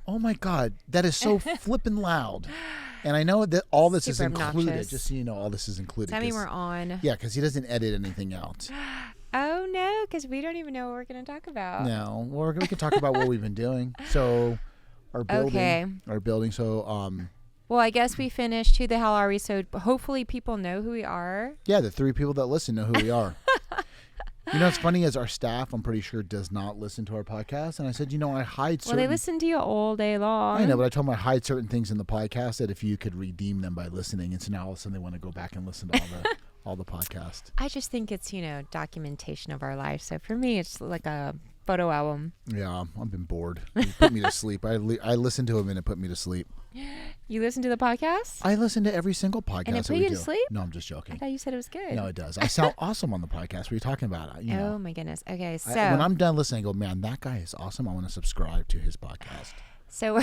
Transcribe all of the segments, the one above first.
Oh my God, that is so flippin' loud. And I know that all this is Super included. obnoxious. Just so you know, all this is included. Does that mean we're on? Yeah, because he doesn't edit anything out. Oh, no, because we don't even know what we're going to talk about. No, we can talk about what we've been doing. So, our building. So, well, I guess we finished Who the Hell Are We? So hopefully people know who we are. Yeah, the 3 people that listen know who we are. You know, what's funny is our staff, I'm pretty sure, does not listen to our podcast. And I said, I hide certain... Well, they listen to you all day long. I know, but I told them I hide certain things in the podcast that if you could redeem them by listening. And so now all of a sudden they want to go back and listen to all the podcast. I just think it's, documentation of our life. So for me, it's like a photo album. Yeah, I've been bored. It put me to sleep. I listened to them and it put me to sleep. You listen to the podcast? I listen to every single podcast. And it put you to sleep? No, I'm just joking. I thought you said it was good. No, it does. I sound awesome on the podcast. What are you talking about? Oh, my goodness. Okay, so... when I'm done listening, I go, man, that guy is awesome. I want to subscribe to his podcast. So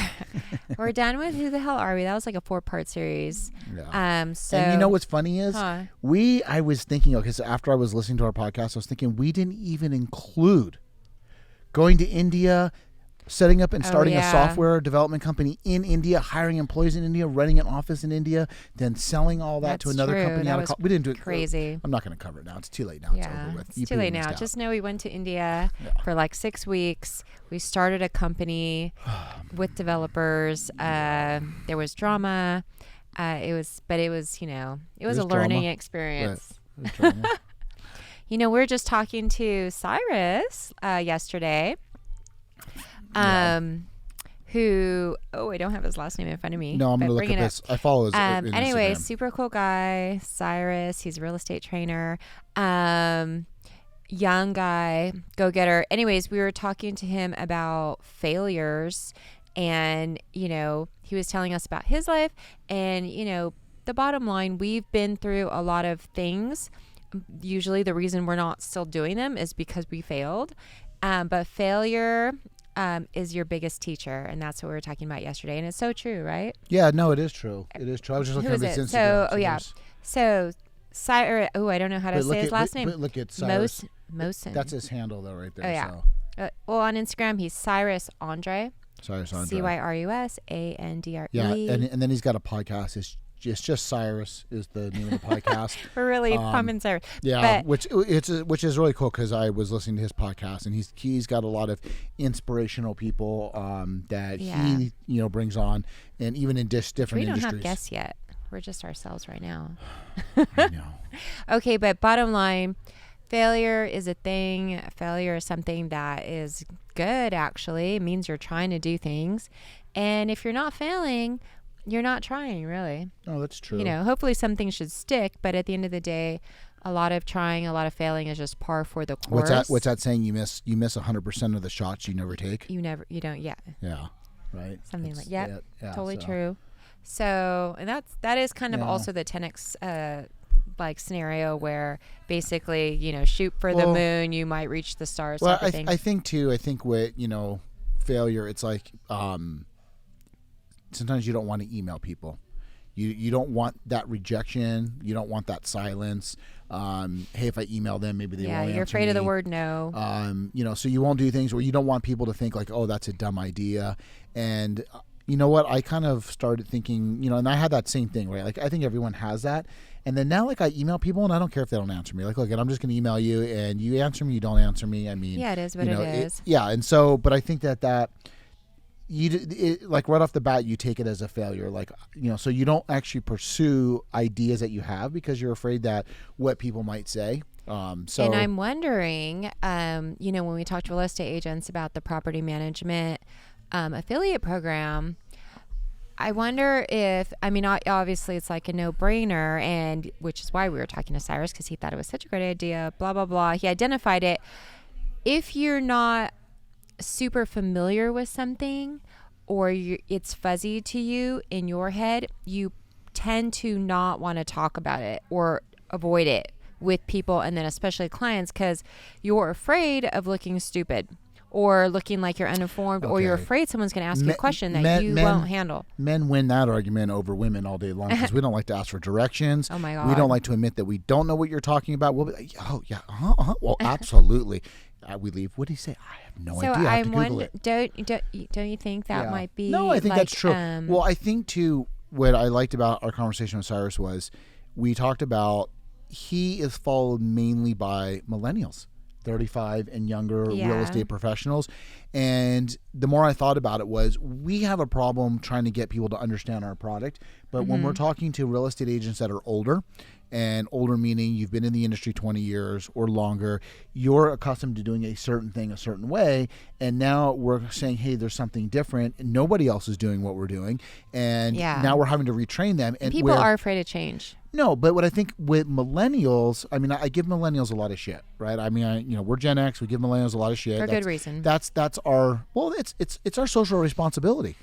we're done with Who the Hell Are We? That was like a 4-part series. Yeah. So and you know what's funny is I was thinking, okay, so after I was listening to our podcast, I was thinking we didn't even include going to India, setting up and starting a software development company in India, hiring employees in India, renting an office in India, then selling all that to another company. We didn't do it. Crazy. I'm not going to cover it now. It's too late now. It's over with. It's too late now. Just know we went to India for like 6 weeks. We started a company with developers. There was drama. It was a learning experience. Right. We were just talking to Cyrus yesterday. Who I don't have his last name in front of me. No, I'm gonna look at this. I follow his anyway, Instagram. super cool guy, Cyrus. He's a real estate trainer. Young guy, go-getter. Anyways, we were talking to him about failures, and he was telling us about his life, and the bottom line, we've been through a lot of things. Usually the reason we're not still doing them is because we failed, but failure is your biggest teacher, and that's what we were talking about yesterday, and it's so true, right? Yeah, no, it is true. It is true. I was just looking at his Instagram. So Cyrus, I don't know how to say his last name. Look at Cyrus. Mosin. That's his handle, though, right there. Oh, yeah. So. Well, on Instagram, he's Cyrus Andre. Cyrus Andre. CYRUSANDRE. Yeah, and then he's got a podcast. It's just Cyrus is the name of the podcast. We're really pumping Cyrus. Yeah, which is really cool because I was listening to his podcast, and he's got a lot of inspirational people that he brings on, and even in different industries. We don't have guests yet. We're just ourselves right now. I know. Okay, but bottom line, failure is a thing. Failure is something that is good, actually. It means you're trying to do things. And if you're not failing, you're not trying, really. Oh, that's true. Hopefully some things should stick, but at the end of the day, a lot of trying, a lot of failing is just par for the course. What's that saying? You miss 100% of the shots you never take? You don't, yeah. Yeah, right. Something like, yeah, totally so. true. So, and that is kind of also the 10X scenario where basically, shoot for the moon, you might reach the stars. Well, I think with, failure, it's like, sometimes you don't want to email people. You don't want that rejection. You don't want that silence. Hey, if I email them, maybe they won't answer me. Yeah, you're afraid of the word no. So you won't do things where you don't want people to think like, oh, that's a dumb idea. And you know what? I kind of started thinking, and I had that same thing, right? Like, I think everyone has that. And then now, like, I email people and I don't care if they don't answer me. Like, look, I'm just going to email you and you answer me, you don't answer me. I mean, yeah, it is what it is. And so, but I think that like right off the bat, you take it as a failure, like, so you don't actually pursue ideas that you have because you're afraid that what people might say. And I'm wondering, when we talk to real estate agents about the property management affiliate program, I wonder if, obviously it's like a no-brainer, and which is why we were talking to Cyrus, because he thought it was such a great idea, blah, blah, blah. He identified it. If you're not super familiar with something, or it's fuzzy to you in your head, you tend to not want to talk about it or avoid it with people, and then especially clients, because you're afraid of looking stupid or looking like you're uninformed, or you're afraid someone's going to ask you a question that you won't handle. Men win that argument over women all day long because we don't like to ask for directions. Oh my God. We don't like to admit that we don't know what you're talking about. We'll be like, oh yeah, well, absolutely. we leave. What did he say? I have no So idea. I have to Google it. Don't you think that might be? No, I think that's true. Well, I think too. What I liked about our conversation with Cyrus was we talked about he is followed mainly by millennials, 35 and younger real estate professionals. And the more I thought about it was we have a problem trying to get people to understand our product. But when we're talking to real estate agents that are older, and older meaning you've been in the industry 20 years or longer, you're accustomed to doing a certain thing a certain way. And now we're saying, hey, there's something different. And nobody else is doing what we're doing. And now we're having to retrain them. And people are afraid of change. No, but what I think with millennials, I mean, I give millennials a lot of shit, right? I mean, we're Gen X. We give millennials a lot of shit. For good reason. That's our, well, it's our social responsibility.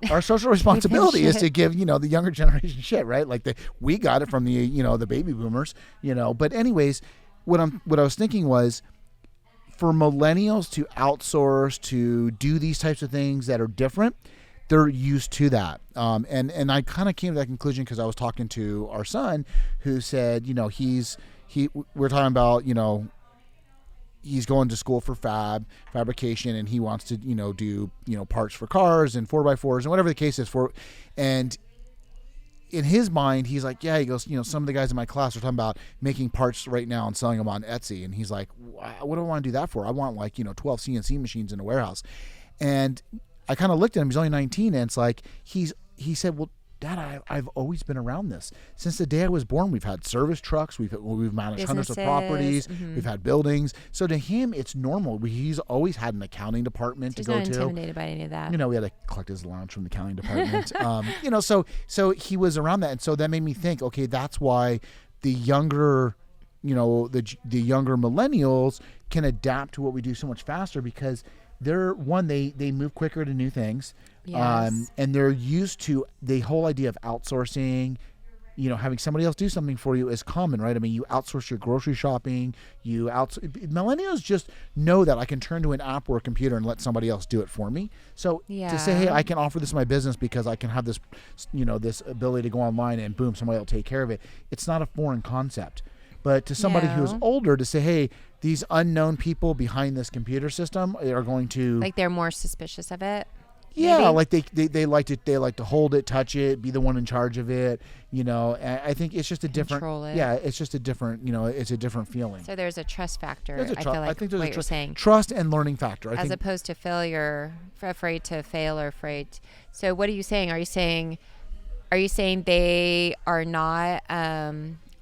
Our social responsibility is to give, the younger generation shit, right? Like we got it from the, the baby boomers, But anyways, what I was thinking was for millennials to outsource, to do these types of things that are different, they're used to that. And I kind of came to that conclusion because I was talking to our son who said, we're talking about, he's going to school for fabrication and he wants to, do, parts for cars and 4x4s and whatever the case is and in his mind, he's like, he goes, some of the guys in my class are talking about making parts right now and selling them on Etsy. And he's like, what do I want to do that for? I want 12 CNC machines in a warehouse. And I kind of looked at him. He's only 19. And it's like, he said, well, Dad, I've always been around this. Since the day I was born, we've had service trucks. We've managed hundreds of properties. We've had buildings. So to him, it's normal. He's always had an accounting department to go to. He's not intimidated by any of that. We had to collect his allowance from the accounting department. So he was around that. And so that made me think, okay, that's why the younger, the younger millennials can adapt to what we do so much faster because they move quicker to new things. Yes. And they're used to the whole idea of outsourcing, having somebody else do something for you is common, right? I mean, you outsource your grocery shopping, millennials just know that I can turn to an app or a computer and let somebody else do it for me. So to say, hey, I can offer this in my business because I can have this, this ability to go online and boom, somebody will take care of it. It's not a foreign concept. But to somebody who's older to say, hey, these unknown people behind this computer system are going to... Like they're more suspicious of it? Yeah, maybe? Like they like to hold it, touch it, be the one in charge of it. I think it's just a different... Control it. Yeah, it's just a different, it's a different feeling. So there's a trust factor, I feel like, I think there's what you're saying. Trust and learning factor. As opposed to failure, afraid to fail or afraid... So what are you saying? Are you saying they are not...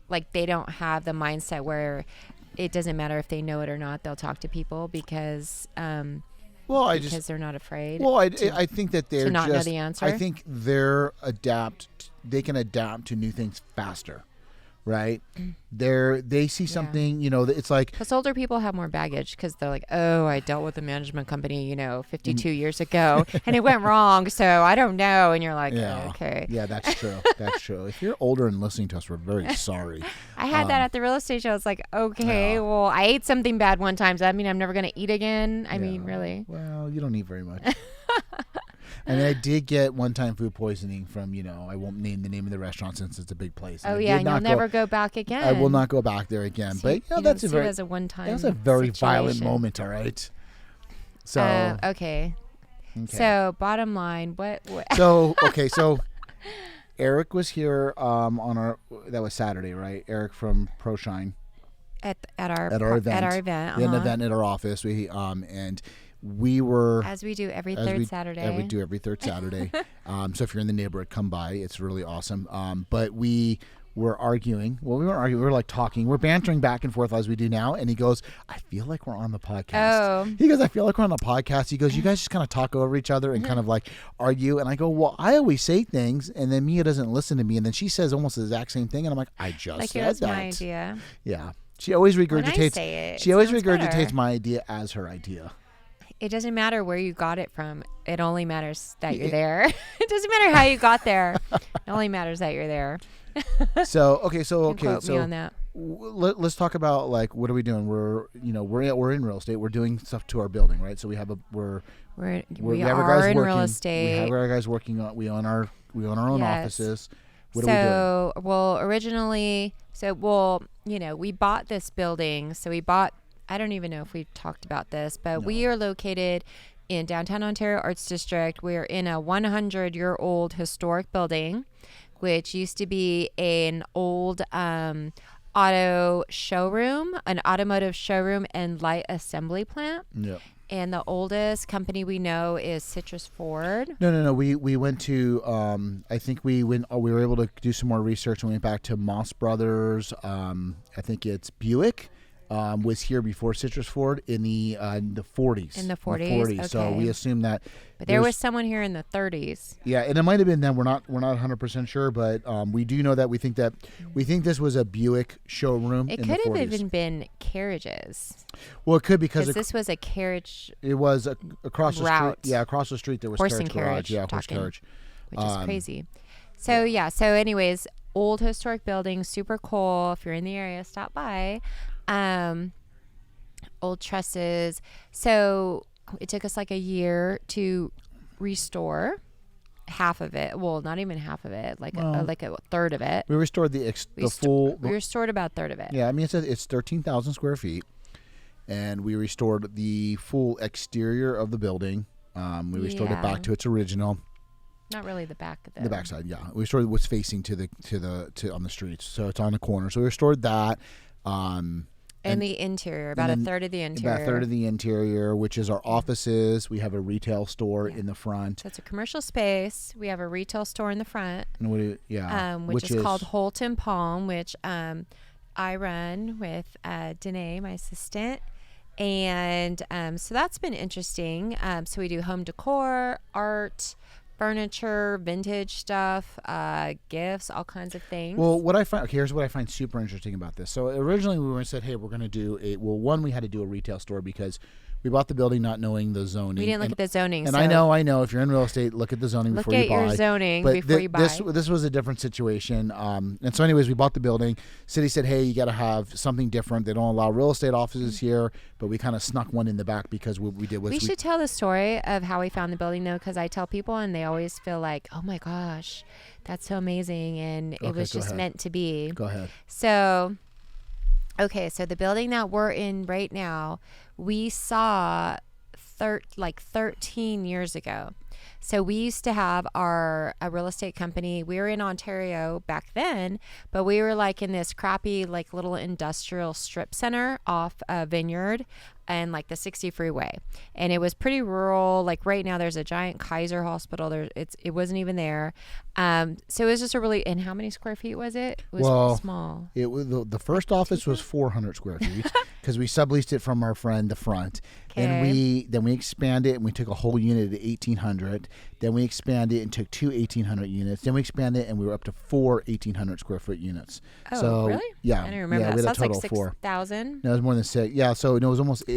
like they don't have the mindset where it doesn't matter if they know it or not, they'll talk to people because they're not afraid. Well, I think that they're to not know the answer. I think they can adapt to new things faster, right? They see something, it's like... Plus older people have more baggage because they're like, oh, I dealt with a management company, 52 years ago and it went wrong, so I don't know. And you're like, okay. Yeah, that's true. That's true. If you're older and listening to us, we're very sorry. I had that at the real estate show. It's like, okay, well, I ate something bad one time. Does that mean I'm never going to eat again? I mean, really? Well, you don't eat very much. And I did get one-time food poisoning from, I won't name the name of the restaurant since it's a big place. Oh, yeah, and you'll never go back again. I will not go back there again. So but that's a one-time That's a very situation. violent moment, all right? So okay. So bottom line, what? So Eric was here that was Saturday, right? Eric from ProShine. At our event. At our event. We had an event at our office. And we were... As we do every third Saturday. Yeah, we do every third Saturday. So if you're in the neighborhood, come by. It's really awesome. But we were arguing. Well, we weren't arguing. We were like talking. We're bantering back and forth as we do now. And he goes, I feel like we're on the podcast. Oh. He goes, I feel like we're on the podcast. He goes, you guys just kind of talk over each other and kind of like argue. And I go, well, I always say things. And then Mia doesn't listen to me. And then she says almost the exact same thing. And I'm like, I just said that. My idea. Yeah. She always regurgitates. She always regurgitates better. My idea as her idea. It doesn't matter where you got it from. It only matters that you're there. It doesn't matter how you got there. It only matters that you're there. So quote me on that. Let's talk about like what are we doing? We're in real estate. We're doing stuff to our building, right? So we have we are in real estate. We have our guys working on. We own our own offices. What are we doing? Originally, we bought this building. So we bought I don't even know if we've talked about this, but No. we are located in downtown Ontario Arts District. We're in a 100-year-old historic building, which used to be an old auto showroom, an automotive showroom and light assembly plant. Yep. And the oldest company we know is Citrus Ford. No. We went to. I think we went. We were able to do some more research and went back to Moss Brothers. I think it's Buick. Was here before Citrus Ford in the 40s. In the 40s. Okay. So we assume that. But there was someone here in the 30s. Yeah, and it might have been them. We're not 100% sure, but we do know that we think this was a Buick showroom. It in could the have 40s. even been carriages. Well, it could because this was a carriage. It was across route. the street. Yeah, across the street there was Horse carriage and carriage. garage. Yeah, horse carriage. Which is crazy. So So anyways, old historic building, super cool. If you're in the area, stop by. Old trusses. So it took us like a year to restore half of it. Well, not even half of it, like a third of it. We restored the full. We restored about a third of it. Yeah, I mean it's 13,000 square feet, and we restored the full exterior of the building. We restored it back to its original. Not really the back of the backside. Yeah, we restored what's facing to on the streets, so it's on the corner. So we restored that. And the interior, about a third of the interior. About a third of the interior, which is our offices. We have a retail store in the front. So it's a commercial space. We have a retail store in the front. And which is called Holt and Palm, which I run with Danae, my assistant. And so that's been interesting. So we do home decor, art, furniture, vintage stuff, gifts, all kinds of things. Well, here's what I find super interesting about this. So originally we said, hey, we're going to do we had to do a retail store because we bought the building not knowing the zoning. We didn't look at the zoning. And I know. If you're in real estate, look at the zoning before you buy. Look at your zoning before you buy. This was a different situation. And so anyways, we bought the building. City said, hey, you got to have something different. They don't allow real estate offices here, but we kind of snuck one in the back because what we did was we should tell the story of how we found the building, though, because I tell people and they always feel like, oh my gosh, that's so amazing. And it was just meant to be. Go ahead. So the building that we're in right now, we saw 13 years ago. So we used to have a real estate company. We were in Ontario back then, but we were like in this crappy like little industrial strip center off a Vineyard and like the 60 freeway. And it was pretty rural. Like right now there's a giant Kaiser hospital. It wasn't even there. So it was just and how many square feet was it? It was small. It was the first office was 400 square feet because we subleased it from our friend, the front. And then we expanded and we took a whole unit to 1,800. Then we expanded and took two 1,800 units. Then we expanded and we were up to 4 1,800 square foot units. Oh, so, really? Yeah. I didn't remember that. We had So a that's total like 6,000? No, it was more than 6. Yeah, so it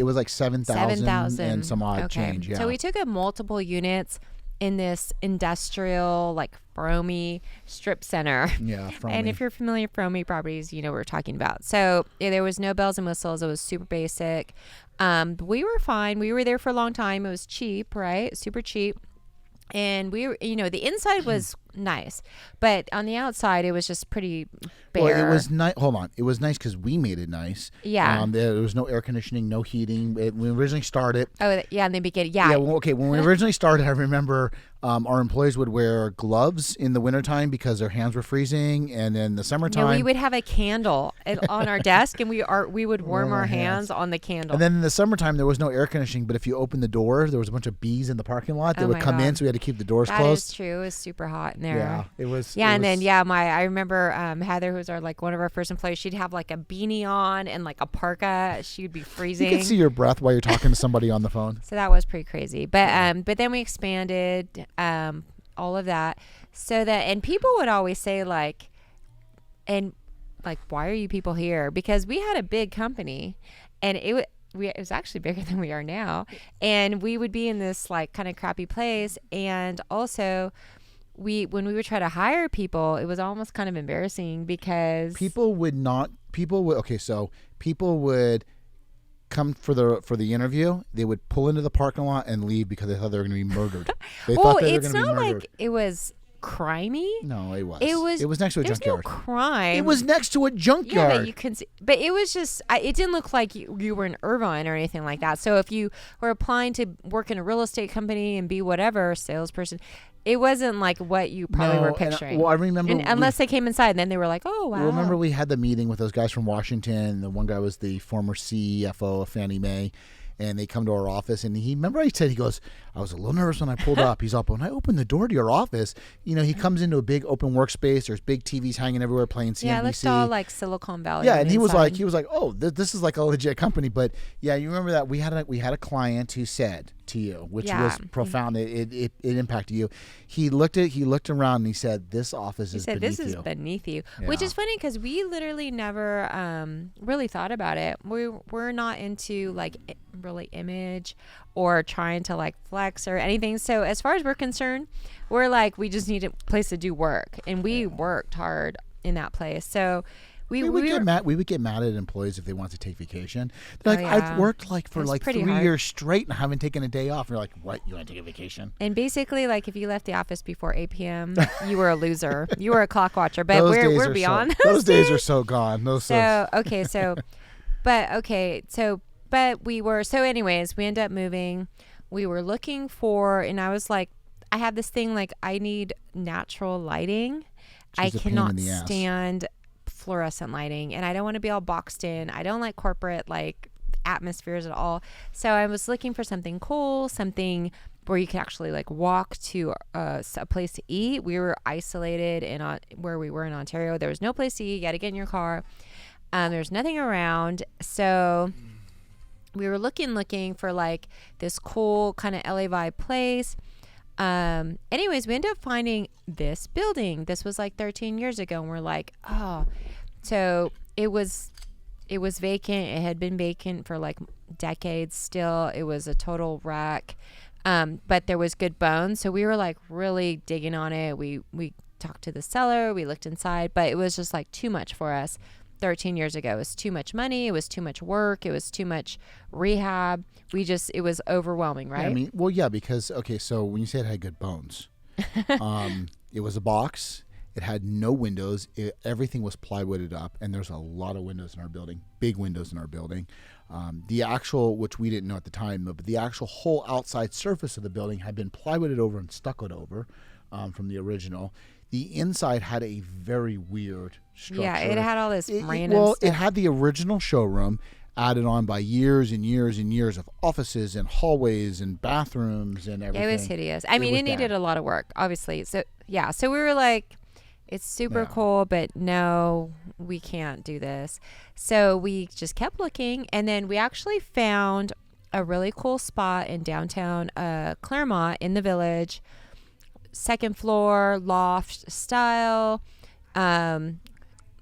was like 7,000 and some odd change. Yeah. So we took multiple units in this industrial, like Fromy strip center. Yeah, Fromy. And if you're familiar with Fromy properties, you know what we're talking about. So there was no bells and whistles. It was super basic. We were fine. We were there for a long time. It was cheap, right? Super cheap. And we were, the inside was nice, but on the outside, it was just pretty bare. Well, it was nice. Hold on. It was nice because we made it nice. Yeah. There was no air conditioning, no heating. When we originally started. Oh, yeah. In the beginning. Yeah. Yeah. Well, okay. When we originally started, I remember our employees would wear gloves in the wintertime because their hands were freezing. And then the summertime. No, we would have a candle on our desk and we would warm our hands on the candle. And then in the summertime, there was no air conditioning. But if you opened the door, there was a bunch of bees in the parking lot that would come in. So we had to keep the doors closed. That is true. It was super hot in there. Yeah. It was. Yeah. I remember Heather, who's one of our first employees, she'd have like a beanie on and like a parka. She would be freezing. You can see your breath while you're talking to somebody on the phone. So that was pretty crazy. But then we expanded all of that and people would always say why are you people here? Because we had a big company and it was actually bigger than we are now. And we would be in this like kind of crappy place. And also when we would try to hire people, it was almost kind of embarrassing because people would come for the interview. They would pull into the parking lot and leave because they thought they were going to be murdered. It's not like it was crimey. No, it was. It was next to a junkyard. No crime. It was next to a junkyard. Yeah, but you can see, but it was just. It didn't look like you were in Irvine or anything like that. So if you were applying to work in a real estate company and be whatever salesperson, it wasn't like what you probably were picturing. I remember. Unless they came inside, and then they were like, "Oh wow." Remember, we had the meeting with those guys from Washington. The one guy was the former CFO of Fannie Mae. And they come to our office, and he said, he goes, I was a little nervous when I pulled up. He's up, when I opened the door to your office, he comes into a big open workspace. There's big TVs hanging everywhere playing CNBC. Yeah, it looked all like Silicon Valley. Yeah, and he was like, oh, this is like a legit company. But yeah, you remember that we had a client who said to you, which was profound. It impacted you. He looked around and he said, this office is beneath you. This is beneath you, which is funny because we literally never really thought about it. We're not into like really image or trying to like flex or anything. So as far as we're concerned, we're like, we just need a place to do work, and we worked hard in that place. So we would get mad at employees if they want to take vacation. They're like, I've worked for 3 years straight and haven't taken a day off. And you're like, what? You want to take a vacation? And basically, like, if you left the office before 8 p.m., you were a loser. You were a clock watcher. But we're beyond those days are so gone. But we were, so anyways, we ended up moving. We were looking for, and I was like, I have this thing, like, I need natural lighting. I cannot stand fluorescent lighting, and I don't want to be all boxed in. I don't like corporate, like, atmospheres at all. So I was looking for something cool, something where you could actually, like, walk to a place to eat. We were isolated where we were in Ontario. There was no place to eat. You got to get in your car. There's nothing around. So we were looking for like this cool kind of LA vibe place. Anyways, we ended up finding this building. This was like 13 years ago, and we're like, oh, so it was vacant. It had been vacant for like decades still. It was a total wreck. But there was good bones. So we were like really digging on it. We talked to the seller, we looked inside, but it was just like too much for us. 13 years ago. It was too much money. It was too much work. It was too much rehab. It was overwhelming, right? Yeah, because, okay, so when you say it had good bones, it was a box. It had no windows. Everything was plywooded up, and there's a lot of windows in our building, big windows in our building. The actual, which we didn't know at the time, but the actual whole outside surface of the building had been plywooded over and stuccoed over from the original. The inside had a very weird structure. Yeah, it had all this random stuff. It had the original showroom added on by years and years and years of offices and hallways and bathrooms and everything. It was hideous. It needed a lot of work, obviously. So, yeah. So we were like, it's super cool, but no, we can't do this. So we just kept looking, and then we actually found a really cool spot in downtown Claremont in the Village. Second floor, loft style,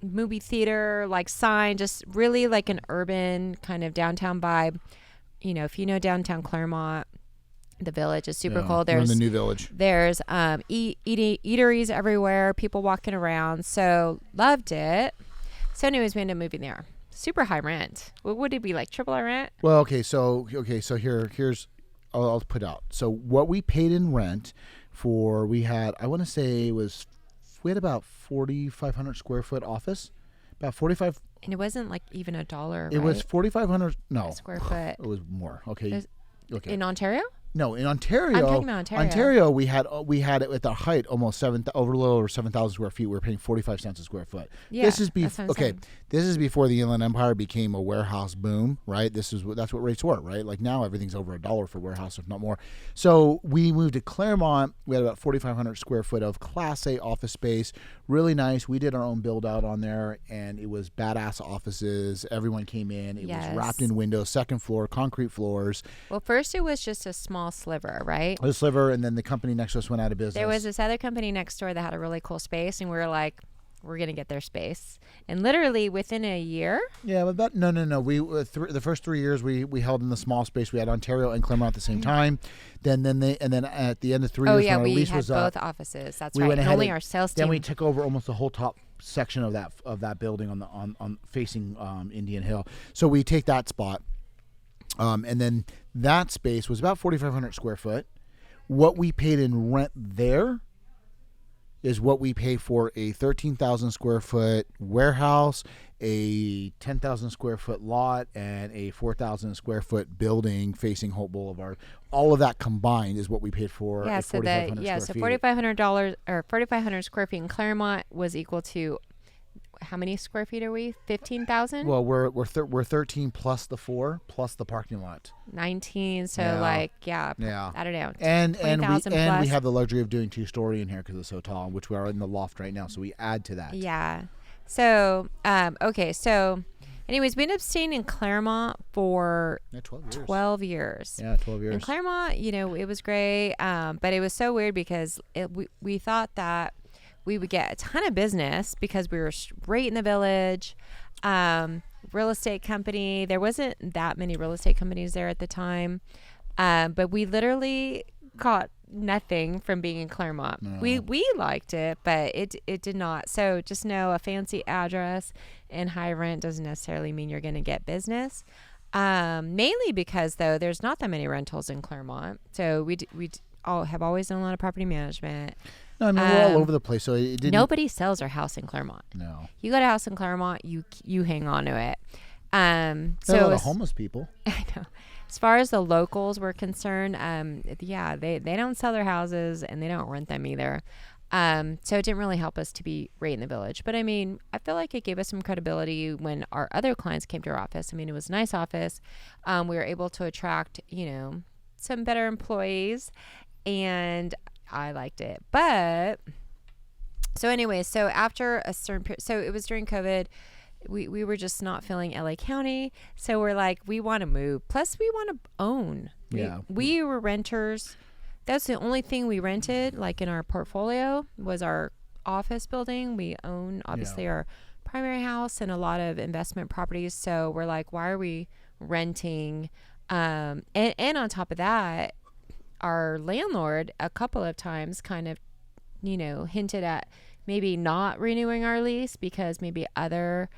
movie theater, like sign, just really like an urban kind of downtown vibe. If you know downtown Claremont, the Village is super cool. There's the new Village. There's eateries everywhere, people walking around. So loved it. So anyways, we ended up moving there. Super high rent. What would it be, like triple our rent? Well, okay, so here's I'll put out. So what we paid in rent we had about 4,500 square foot office, about 45. And it wasn't like even $1. It was 4,500. No, square foot. It was more. Okay. In Ontario? No, in Ontario. I'm talking about Ontario. Ontario, we had it at the height almost a little over 7,000 square feet. We were paying 45 cents a square foot. Yeah, this is This is before the Inland Empire became a warehouse boom, right? That's what rates were, right? Like now everything's over $1 for warehouse, if not more. So we moved to Claremont. We had about 4,500 square foot of Class A office space. Really nice. We did our own build out on there, and it was badass offices. Everyone came in. It was wrapped in windows, second floor, concrete floors. Well, first it was just a small sliver, right? A sliver, and then the company next to us went out of business. There was this other company next door that had a really cool space, and we were like, we're going to get their space. And literally within a year. Yeah, but no. We the first 3 years we held in the small space. We had Ontario and Claremont at the same time. Then at the end of 3 years, when our lease was up, we had both offices. That's right. And only our sales team. Then we took over almost the whole top section of that building on facing Indian Hill. So we take that spot. And then that space was about 4,500 square foot. What we paid in rent there is what we pay for a 13,000 square foot warehouse, a 10,000 square foot lot, and a 4,000 square foot building facing Hope Boulevard. All of that combined is what we paid for. Yeah, so that $4,500 or 4,500 square feet in Claremont was equal to how many square feet are we? 15,000. Well, we're 13 plus the 4 plus the parking lot. 19. So I don't know. And we have the luxury of doing 2-story in here because it's so tall, which we are in the loft right now. So we add to that. Yeah. So okay. So, anyways, we ended up staying in Claremont for 12 years. Yeah, 12 years. In Claremont, it was great, but it was so weird because we thought that we would get a ton of business because we were right in the village. Real estate company. There wasn't that many real estate companies there at the time. But we literally got nothing from being in Claremont. No. We liked it, but it did not. So just know a fancy address and high rent doesn't necessarily mean you're going to get business. Mainly because though there's not that many rentals in Claremont. So we have always done a lot of property management. No, I mean, we're all over the place. So it didn't... Nobody sells their house in Claremont. No. You got a house in Claremont, you hang on to it. So a lot of homeless people. I know. As far as the locals were concerned, they don't sell their houses and they don't rent them either. So it didn't really help us to be right in the village. But I mean, I feel like it gave us some credibility when our other clients came to our office. I mean, it was a nice office. We were able to attract, some better employees, and I liked it. But so anyway, so after a certain period, so it was during COVID, we were just not feeling LA County. So we're like, we want to move. Plus we want to own. Yeah. We were renters. That's the only thing we rented, like in our portfolio, was our office building. We own obviously our primary house and a lot of investment properties. So we're like, why are we renting? And on top of that, our landlord a couple of times kind of, hinted at maybe not renewing our lease because maybe other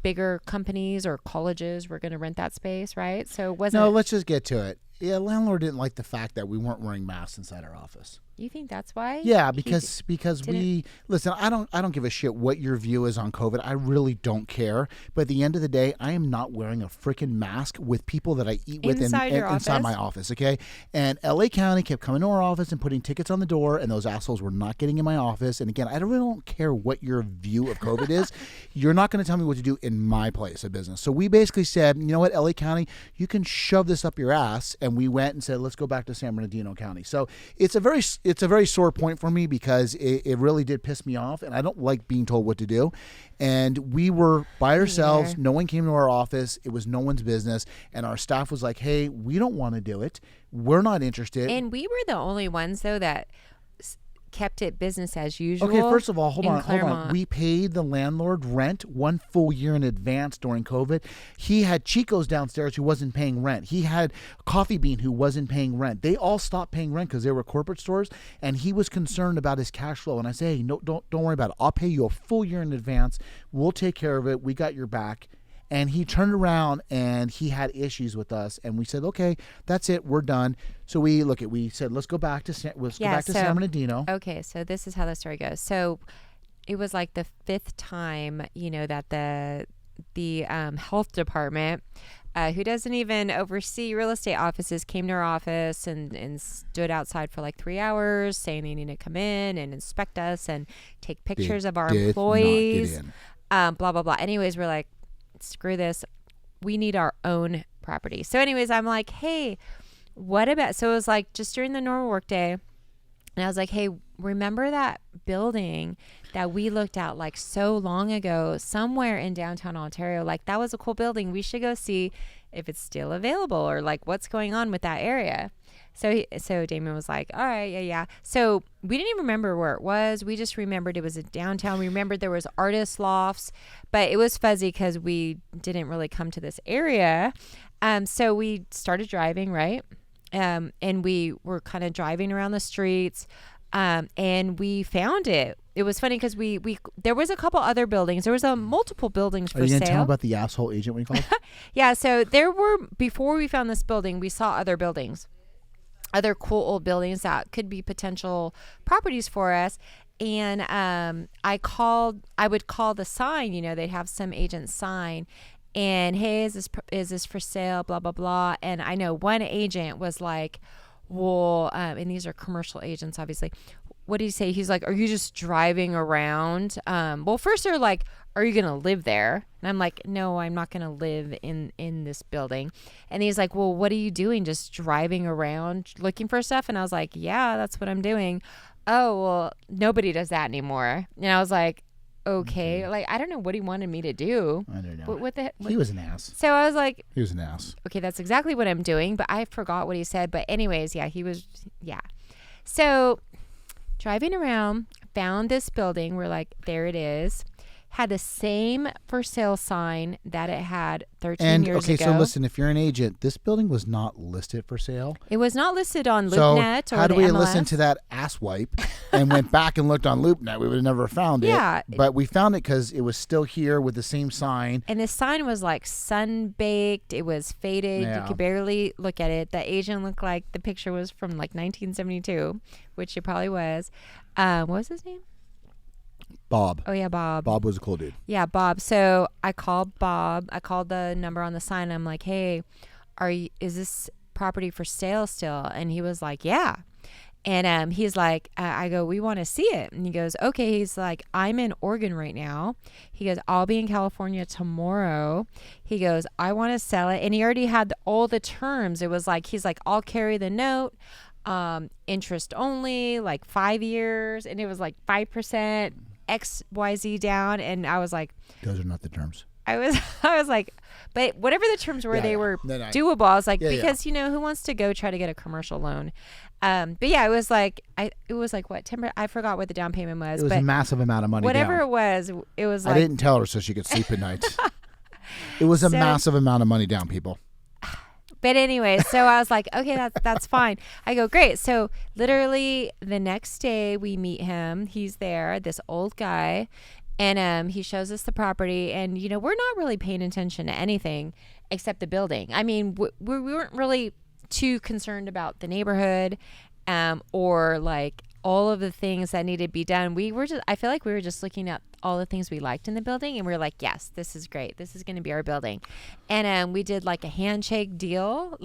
bigger companies or colleges were going to rent that space, right? So let's just get to it. Yeah, landlord didn't like the fact that we weren't wearing masks inside our office. You think that's why? Yeah, because we listen. I don't give a shit what your view is on COVID. I really don't care. But at the end of the day, I am not wearing a freaking mask with people that I eat with inside my office. Okay, and LA County kept coming to our office and putting tickets on the door, and those assholes were not getting in my office. And again, I really don't care what your view of COVID is. You're not going to tell me what to do in my place of business. So we basically said, you know what, LA County, you can shove this up your ass. And we went and said, let's go back to San Bernardino County. So it's a very sore point for me because it really did piss me off, and I don't like being told what to do. And we were by ourselves. No one came to our office. It was no one's business. And our staff was like, hey, we don't want to do it. We're not interested. And we were the only ones, though, that kept it business as usual. Okay, first of all, hold on. We paid the landlord rent 1 full year in advance during COVID. He had Chico's downstairs who wasn't paying rent. He had Coffee Bean who wasn't paying rent. They all stopped paying rent because they were corporate stores, and he was concerned about his cash flow. And I say, hey, no, don't worry about it. I'll pay you a full year in advance. We'll take care of it. We got your back. And he turned around and he had issues with us, and we said, "Okay, that's it. We're done." So we said, "Let's go back to San Bernardino." Okay, so this is how the story goes. So it was like the 5th time, that the health department, who doesn't even oversee real estate offices, came to our office and stood outside for like 3 hours, saying they need to come in and inspect us and take pictures of our employees. Blah blah blah. Anyways, we're like, screw this, we need our own property. So anyways, I'm like, hey, what about, so it was like just during the normal work day, and I was like, hey, remember that building that we looked at like so long ago somewhere in downtown Ontario? Like, that was a cool building. We should go see if it's still available or like what's going on with that area. So Damon was like, all right, yeah. So we didn't even remember where it was. We just remembered it was in downtown. We remembered there was artist lofts, but it was fuzzy because we didn't really come to this area. So we started driving, right? And we were kind of driving around the streets, and we found it. It was funny because we there was a couple other buildings. There was multiple buildings for sale. Are you going to tell me about the asshole agent we called? Yeah. So there were, before we found this building, we saw other buildings. other cool old buildings that could be potential properties for us. And I would call the sign, they'd have some agent sign, and hey, is this for sale, blah, blah, blah. And I know one agent was like, well, and these are commercial agents, obviously. What did he say? He's like, are you just driving around? Well, first they're like, are you going to live there? And I'm like, no, I'm not going to live in this building. And he's like, well, what are you doing? Just driving around looking for stuff? And I was like, yeah, that's what I'm doing. Oh, well, nobody does that anymore. And I was like, okay. Like, I don't know what he wanted me to do. I don't know. What he was an ass. So I was like, he was an ass. Okay, that's exactly what I'm doing. But I forgot what he said. But anyways, yeah, he was, yeah. So driving around, found this building. We're like, there it is. Had the same for sale sign that it had 13 years ago. Okay, so listen, if you're an agent, this building was not listed for sale. It was not listed on LoopNet or how do we MLS? listen to that asswipe and went back and looked on LoopNet? We would have never found it. But we found it because it was still here with the same sign. And the sign was like sun-baked. It was faded. Yeah. You could barely look at it. The agent looked like the picture was from like 1972, which it probably was. What was his name? Bob. Oh, yeah, Bob. Bob was a cool dude. Yeah, Bob. So I called Bob. I called the number on the sign. I'm like, hey, is this property for sale still? And he was like, yeah. And he's like, I go, we want to see it. And he goes, okay. He's like, I'm in Oregon right now. He goes, I'll be in California tomorrow. He goes, I want to sell it. And he already had all the terms. It was like, he's like, I'll carry the note. Interest only, like 5 years. And it was like 5%. XYZ down, and I was like, those are not the terms. I was like, but whatever the terms were, they were doable. I was like, because who wants to go try to get a commercial loan? But yeah, it was like what 10%? I forgot what the down payment was. It was a massive amount of money. Whatever it was like, I didn't tell her so she could sleep at night. It was a massive amount of money down, people. But anyway, so I was like, okay, that's fine. I go, great. So literally the next day we meet him. He's there, this old guy, and he shows us the property. And, we're not really paying attention to anything except the building. I mean, we weren't really too concerned about the neighborhood or like all of the things that needed to be done. I feel like we were just looking at all the things we liked in the building, and we were like, yes, this is great. This is going to be our building. And we did like a handshake deal,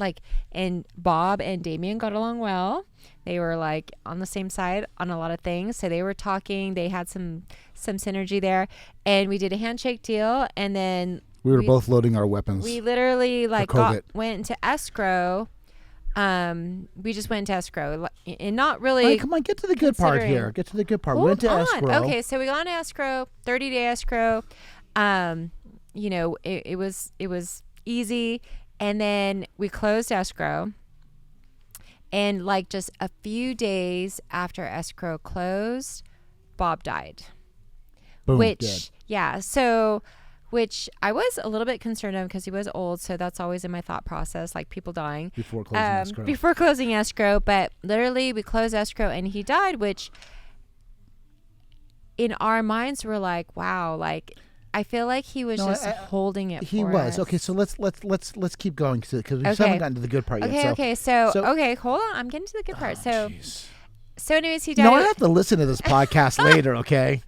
and Bob and Damien got along well. They were like on the same side on a lot of things. So they were talking, they had some synergy there, and we did a handshake deal. And then we were both loading our weapons. We literally went into escrow. We just went to escrow and not really. Right, come on, get to the good part here. Get to the good part. We went to escrow. Okay, so we got into escrow, 30-day escrow. It was easy, and then we closed escrow. And like just a few days after escrow closed, Bob died. Boom, which dead. Yeah, which I was a little bit concerned of because he was old. So that's always in my thought process, like people dying. Before closing escrow. Before closing escrow. But literally we closed escrow and he died, which in our minds were like, wow, like I feel like he was holding it for us. Okay, so let's keep going because we haven't gotten to the good part yet. Okay, hold on. I'm getting to the good part. So anyways, he died. No, I have to listen to this podcast later, okay?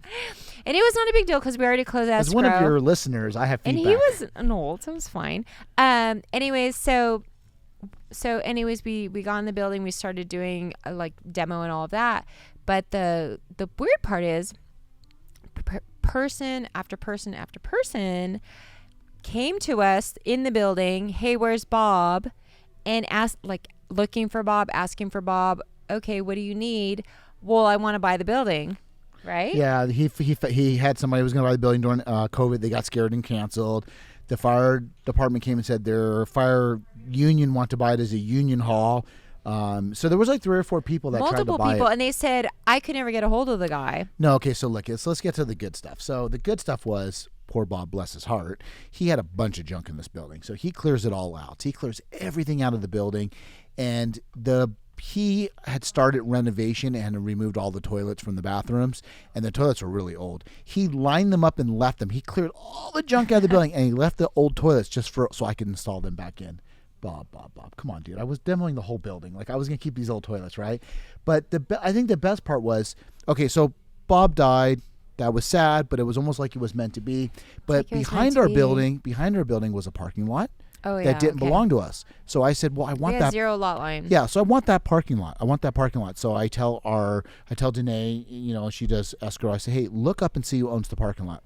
And it was not a big deal because we already closed escrow. As one of your listeners, I have feedback. And he was an old, so it was fine. Anyways, we got in the building. We started doing like demo and all of that. But the weird part is person after person after person came to us in the building. Hey, where's Bob? And looking for Bob, asking for Bob. Okay, what do you need? Well, I want to buy the building. Right? Yeah, he had somebody who was going to buy the building during COVID. They got scared and canceled. The fire department came and said their fire union want to buy it as a union hall. So there was like 3 or 4 people that tried to buy it. Multiple people, and they said, I could never get a hold of the guy. No, okay, so look, let's get to the good stuff. So the good stuff was, poor Bob, bless his heart, he had a bunch of junk in this building. So he clears it all out. He clears everything out of the building, and he had started renovation and removed all the toilets from the bathrooms, and the toilets were really old. He lined them up and left them. He cleared all the junk out of the building, and he left the old toilets just so I could install them back in. Bob, come on, dude. I was demoing the whole building. Like, I was going to keep these old toilets, right? But I think the best part was, okay, so Bob died. That was sad, but it was almost like it was meant to be. But behind our building was a parking lot. Oh, yeah, that didn't belong to us. So I said, well, I want that 0 lot line. Yeah, so I want that parking lot. So I tell Danae, you know, she does escrow. I say, hey, look up and see who owns the parking lot.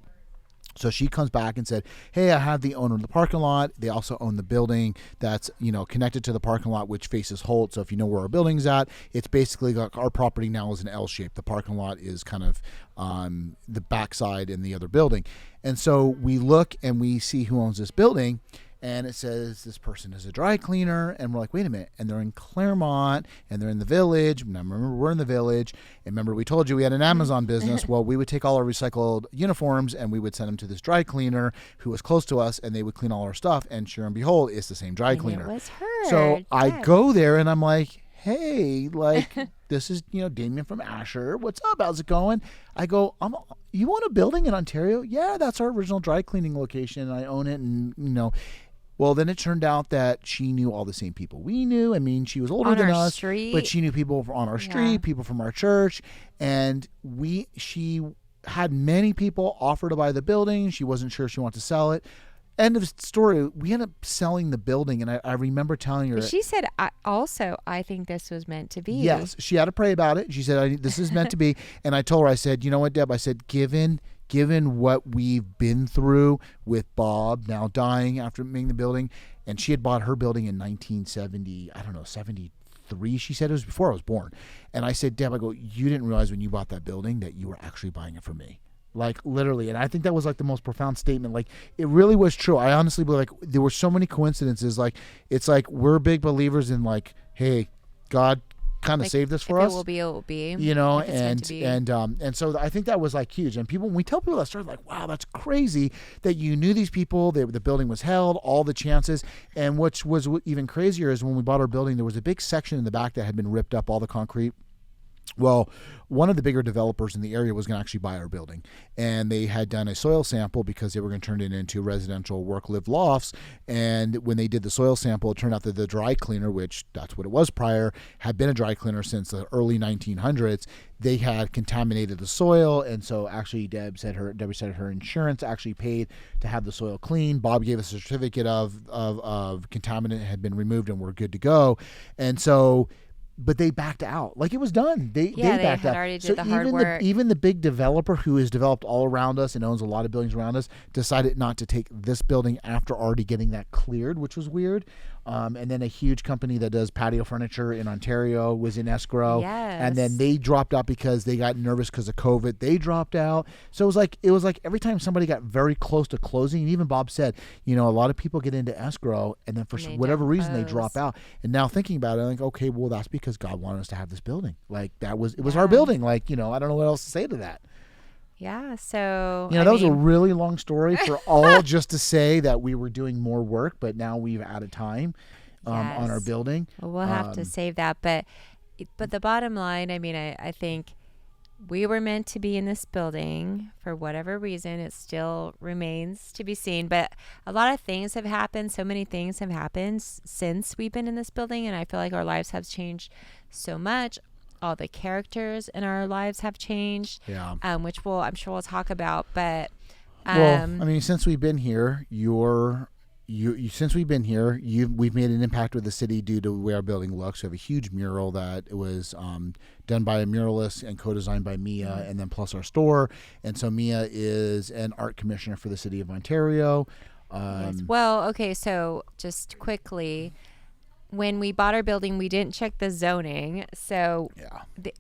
So she comes back and said, hey, I have the owner of the parking lot. They also own the building that's, you know, connected to the parking lot, which faces Holt. So if you know where our building's at, it's basically like our property now is an L shape. The parking lot is kind of on the backside in the other building. And so we look and we see who owns this building. And it says this person is a dry cleaner. And we're like, wait a minute. And they're in Claremont and they're in the Village. And I remember we're in the Village. And remember we told you we had an Amazon business. Well, we would take all our recycled uniforms and we would send them to this dry cleaner who was close to us. And they would clean all our stuff. And sure and behold, it's the same dry cleaner. It was her. So I go there and I'm like, hey, like, this is, you know, Damien from Asher. What's up? How's it going? I go, you own a building in Ontario? Yeah, that's our original dry cleaning location. And I own it. And, you know, well, then it turned out that she knew all the same people we knew. I mean, she was older than us, but she knew people on our street, people from our church. And she had many people offer to buy the building. She wasn't sure she wanted to sell it. End of story. We ended up selling the building, and I remember telling her. She said, I think this was meant to be. Yes, she had to pray about it. She said, this is meant to be. And I told her, I said, you know what, Deb? I said, given what we've been through with Bob now dying after making the building, and she had bought her building in 1970, 73, she said. It was before I was born. And I said, Deb, I go, you didn't realize when you bought that building that you were actually buying it for me. Like, literally. And I think that was like the most profound statement. Like, it really was true. I honestly believe, like, there were so many coincidences. Like, it's like we're big believers in, like, hey, God kind of saved this for us. It will be. You know, and so I think that was like huge. And people, when we tell people that story, like, wow, that's crazy that you knew these people. The building was held, all the chances. And what was even crazier is when we bought our building, there was a big section in the back that had been ripped up, all the concrete. Well, one of the bigger developers in the area was going to actually buy our building, and they had done a soil sample because they were going to turn it into residential work-live lofts. And when they did the soil sample, it turned out that the dry cleaner, which that's what it was prior, had been a dry cleaner since the early 1900s. They had contaminated the soil, and so actually Debbie said her insurance actually paid to have the soil cleaned. Bob gave us a certificate of contaminant had been removed, and we're good to go. And so. But they backed out. Like, it was done. They backed out. Already did the hard work. Even the big developer who has developed all around us and owns a lot of buildings around us decided not to take this building after already getting that cleared, which was weird. And then a huge company that does patio furniture in Ontario was in escrow. Yes. And then they dropped out because they got nervous because of COVID. They dropped out. So it was like every time somebody got very close to closing, and even Bob said, you know, a lot of people get into escrow and then for whatever reason they drop out. And now thinking about it, I'm like, okay, well, that's because God wanted us to have this building. Like, it was our building. Like, you know, I don't know what else to say to that. Yeah, so that was a really long story for all just to say that we were doing more work, but now we've added time on our building. Well, we'll have to save that, but the bottom line, I mean, I think we were meant to be in this building for whatever reason. It still remains to be seen, but a lot of things have happened. So many things have happened since we've been in this building, and I feel like our lives have changed so much. All the characters in our lives have changed, which I'm sure we'll talk about. But well, I mean, since we've been here, we've made an impact with the city due to the way our building looks. We have a huge mural that was done by a muralist and co-designed by Mia, and then plus our store. And so Mia is an art commissioner for the city of Ontario. Yes. Well, okay, so just quickly. When we bought our building, we didn't check the zoning. So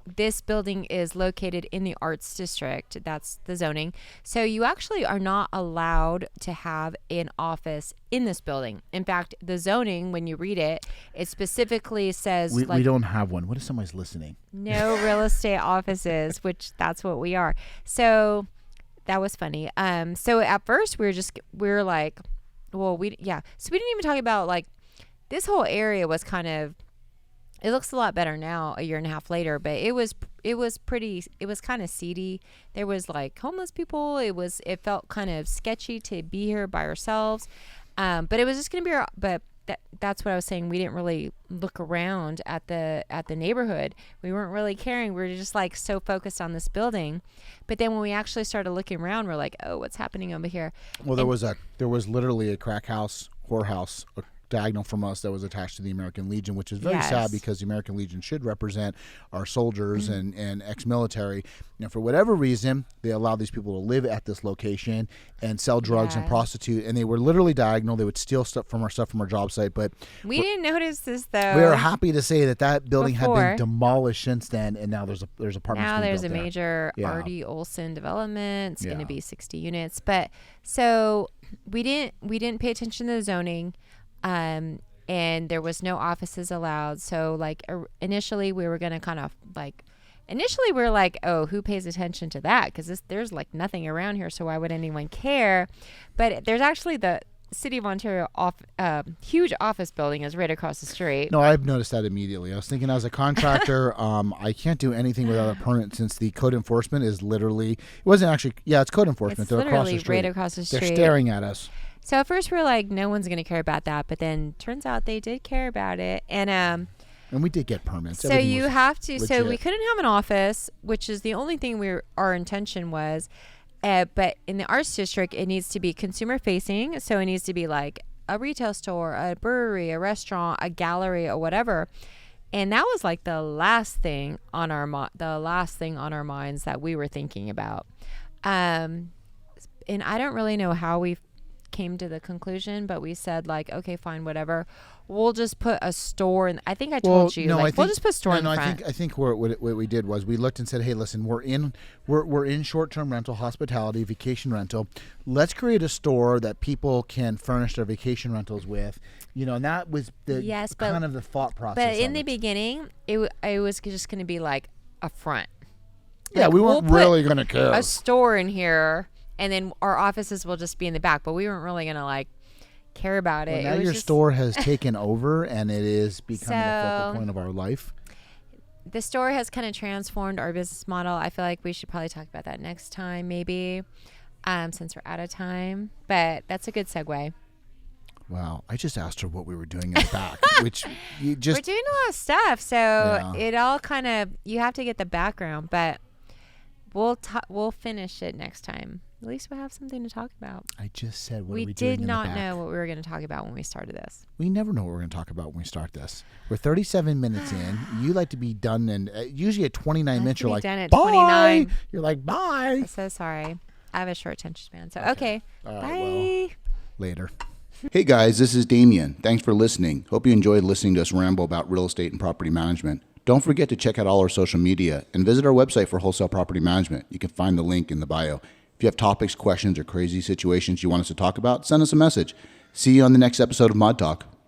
this building is located in the Arts District. That's the zoning. So you actually are not allowed to have an office in this building. In fact, the zoning, when you read it, it specifically says... We don't have one. What if somebody's listening? No real estate offices, which that's what we are. So that was funny. So at first, we were like, well, we didn't even talk about, like, this whole area was it looks a lot better now, a year and a half later, but it was kind of seedy. There was like homeless people. It felt kind of sketchy to be here by ourselves. But it was just going to be that's what I was saying. We didn't really look around at the neighborhood. We weren't really caring. We were just like so focused on this building. But then when we actually started looking around, we're like, oh, what's happening over here? Well, there was literally a crack house, whorehouse, diagonal from us that was attached to the American Legion, which is very sad because the American Legion should represent our soldiers and ex-military. You know, for whatever reason, they allowed these people to live at this location and sell drugs and prostitute, and they were literally diagonal. They would steal stuff from our job site, but we didn't notice this though. We are happy to say that building had been demolished since then, and now there's apartments. Now there's a there. major R.D. Olson development. It's going to be 60 units, but so we didn't pay attention to the zoning. And there was no offices allowed. So like initially we were going to kind of like, we were like, oh, who pays attention to that? Because there's like nothing around here. So why would anyone care? But there's actually the City of Ontario huge office building is right across the street. No, I've noticed that immediately. I was thinking as a contractor, I can't do anything without a permit since the code enforcement is literally, it's code enforcement. It's They're literally across the street. right across the street. They're staring at us. So at first we were like, no one's going to care about that. But then turns out they did care about it. And we did get permits. So you have to, legit. So we couldn't have an office, which is the only thing our intention was. But in the arts district, it needs to be consumer facing. So it needs to be like a retail store, a brewery, a restaurant, a gallery, or whatever. And that was like the last thing on our minds that we were thinking about. And I don't really know how we came to the conclusion, but we said like, okay, fine, whatever. We'll just put a store in. I think I told you, we'll just put a store in the front. I think what we did was we looked and said, hey, listen, we're in short-term rental, hospitality, vacation rental. Let's create a store that people can furnish their vacation rentals with. You know, and that was kind of the thought process. But in the beginning, it was just going to be like a front. Yeah, we weren't really going to care. A store in here. And then our offices will just be in the back, but we weren't really going to like care about it. Well, now your store has taken over and it is becoming the focal point of our life. The store has kind of transformed our business model. I feel like we should probably talk about that next time, maybe, since we're out of time. But that's a good segue. Wow. I just asked her what we were doing in the back, which we're doing a lot of stuff. So it all kind of, you have to get the background, but we'll finish it next time. At least we'll have something to talk about. I just said we did not know what we were going to talk about when we started this. We never know what we're going to talk about when we start this. We're 37 minutes in. You like to be done, and usually at 29 minutes, you're like, done at bye. 29. You're like, bye. I'm so sorry. I have a short attention span. So, okay. Bye. Well, later. Hey guys, this is Damien. Thanks for listening. Hope you enjoyed listening to us ramble about real estate and property management. Don't forget to check out all our social media and visit our website for wholesale property management. You can find the link in the bio. If you have topics, questions, or crazy situations you want us to talk about, send us a message. See you on the next episode of ModTalk.